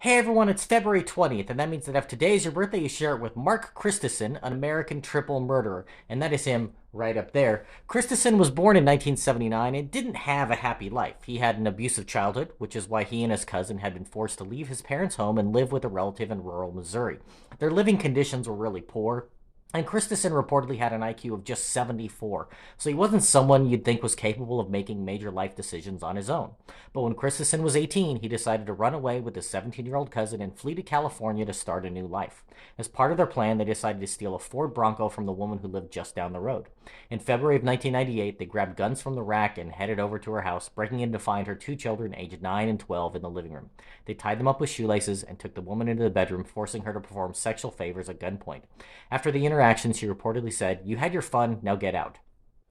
Hey everyone, it's February 20th, and that means that if today is your birthday, you share it with Mark Christeson, an American triple murderer. And that is him right up there. Christeson was born in 1979 and didn't have a happy life. He had an abusive childhood, which is why he and his cousin had been forced to leave his parents' home and live with a relative in rural Missouri. Their living conditions were really poor, and Christensen reportedly had an IQ of just 74, so he wasn't someone you'd think was capable of making major life decisions on his own. But when Christensen was 18, he decided to run away with his 17-year-old cousin and flee to California to start a new life. As part of their plan, they decided to steal a Ford Bronco from the woman who lived just down the road. In February of 1998, they grabbed guns from the rack and headed over to her house, breaking in to find her two children, aged 9 and 12, in the living room. They tied them up with shoelaces and took the woman into the bedroom, forcing her to perform sexual favors at gunpoint. After the interaction, she reportedly said, "You had your fun, now get out."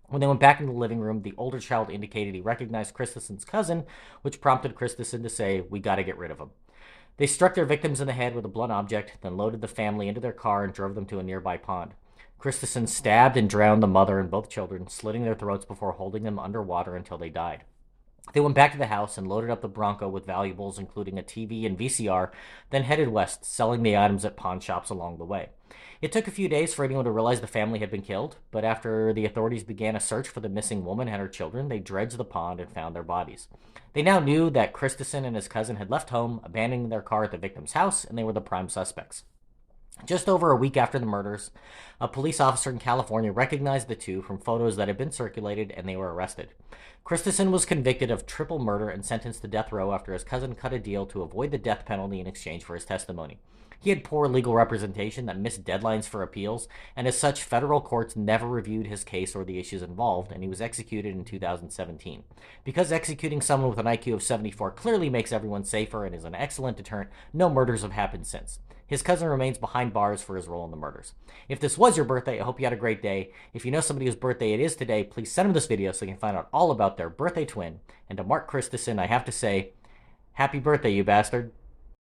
When they went back into the living room, the older child indicated he recognized Christensen's cousin, which prompted Christensen to say, "We gotta get rid of him." They struck their victims in the head with a blunt object, then loaded the family into their car and drove them to a nearby pond. Christensen stabbed and drowned the mother and both children, slitting their throats before holding them underwater until they died. They went back to the house and loaded up the Bronco with valuables, including a TV and VCR, then headed west, selling the items at pawn shops along the way. It took a few days for anyone to realize the family had been killed, but after the authorities began a search for the missing woman and her children, they dredged the pond and found their bodies. They now knew that Christensen and his cousin had left home, abandoning their car at the victim's house, and they were the prime suspects. Just over a week after the murders, a police officer in California recognized the two from photos that had been circulated, and they were arrested. Christensen was convicted of triple murder and sentenced to death row after his cousin cut a deal to avoid the death penalty in exchange for his testimony. He had poor legal representation that missed deadlines for appeals, and as such, federal courts never reviewed his case or the issues involved, and he was executed in 2017. Because executing someone with an IQ of 74 clearly makes everyone safer and is an excellent deterrent, no murders have happened since. His cousin remains behind bars for his role in the murders. If this was your birthday, I hope you had a great day. If you know somebody whose birthday it is today, please send them this video so you can find out all about their birthday twin. And to Mark Christeson, I have to say, happy birthday, you bastard.